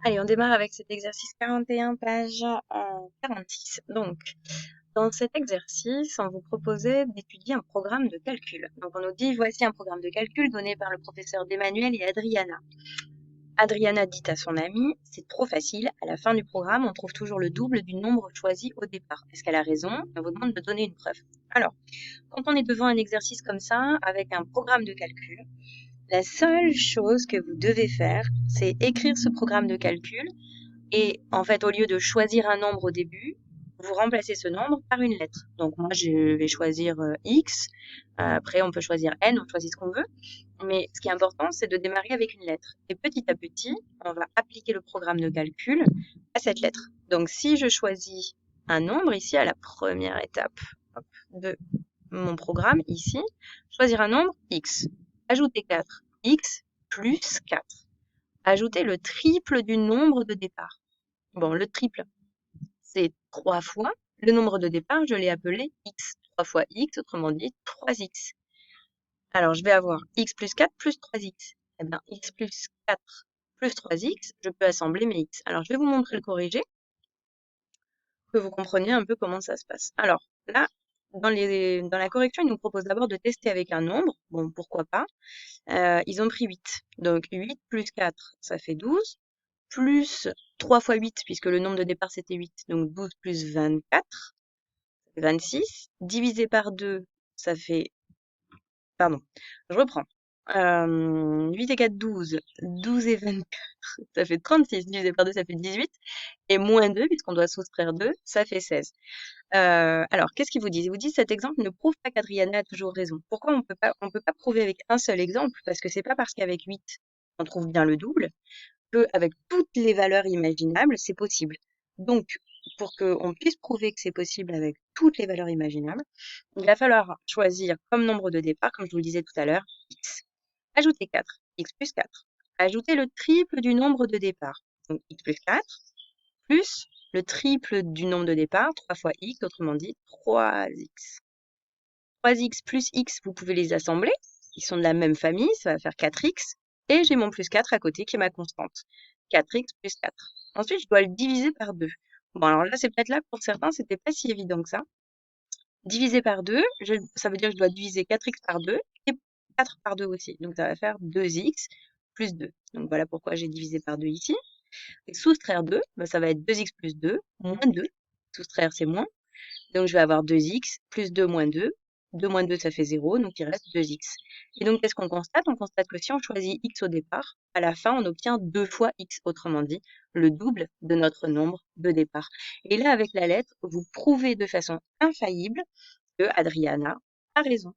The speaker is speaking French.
Allez, on démarre avec cet exercice 41, page 46. Donc, dans cet exercice, on vous proposait d'étudier un programme de calcul. Donc, on nous dit, voici un programme de calcul donné par le professeur d'Emmanuel et Adriana. Adriana dit à son amie, c'est trop facile, à la fin du programme, on trouve toujours le double du nombre choisi au départ. Est-ce qu'elle a raison? On vous demande de donner une preuve. Alors, quand on est devant un exercice comme ça, avec un programme de calcul, la seule chose que vous devez faire, c'est écrire ce programme de calcul et en fait, au lieu de choisir un nombre au début, vous remplacez ce nombre par une lettre. Donc moi, je vais choisir X. Après, on peut choisir N, on choisit ce qu'on veut. Mais ce qui est important, c'est de démarrer avec une lettre. Et petit à petit, on va appliquer le programme de calcul à cette lettre. Donc si je choisis un nombre ici à la première étape de mon programme, ici, choisir un nombre X. Ajouter 4. X plus 4. Ajouter le triple du nombre de départ. Bon, le triple, c'est 3 fois. Le nombre de départ, je l'ai appelé x. 3 fois x, autrement dit 3x. Alors, je vais avoir x plus 4 plus 3x. Eh bien, x plus 4 plus 3x, je peux assembler mes x. Alors, je vais vous montrer le corrigé, que vous compreniez un peu comment ça se passe. Alors, là, dans la correction, ils nous proposent d'abord de tester avec un nombre. Bon, pourquoi pas. Ils ont pris 8. Donc, 8 plus 4, ça fait 12. Plus 3 fois 8, puisque le nombre de départ c'était 8, donc 12 plus 24, 26, divisé par 2, ça fait, pardon, je reprends. 8 et 4, 12, 12 et 24, ça fait 36, divisé par 2, ça fait 18, et moins 2, puisqu'on doit soustraire 2, ça fait 16. Alors, qu'est-ce qu'ils vous disent? Ils vous disent cet exemple ne prouve pas qu'Adriana a toujours raison. Pourquoi on peut pas prouver avec un seul exemple? Parce que c'est pas parce qu'avec 8, on trouve bien le double, avec toutes les valeurs imaginables, c'est possible. Donc, pour qu'on puisse prouver que c'est possible avec toutes les valeurs imaginables, il va falloir choisir comme nombre de départ, comme je vous le disais tout à l'heure, x. Ajouter 4, x plus 4. Ajouter le triple du nombre de départ, donc x plus 4, plus le triple du nombre de départ, 3 fois x, autrement dit 3x. 3x plus x, vous pouvez les assembler, ils sont de la même famille, ça va faire 4x, et j'ai mon plus 4 à côté qui est ma constante. 4x plus 4. Ensuite, je dois le diviser par 2. Bon, alors là, c'est peut-être là que pour certains, c'était pas si évident que ça. Diviser par 2, ça veut dire que je dois diviser 4x par 2 et 4 par 2 aussi. Donc, ça va faire 2x plus 2. Donc, voilà pourquoi j'ai divisé par 2 ici. Et soustraire 2, bah, ça va être 2x plus 2, moins 2. Soustraire, c'est moins. Donc, je vais avoir 2x plus 2 moins 2. 2 moins 2, ça fait 0, donc il reste 2x. Et donc, qu'est-ce qu'on constate? On constate que si on choisit x au départ, à la fin, on obtient 2 fois x, autrement dit, le double de notre nombre de départ. Et là, avec la lettre, vous prouvez de façon infaillible que Adriana a raison.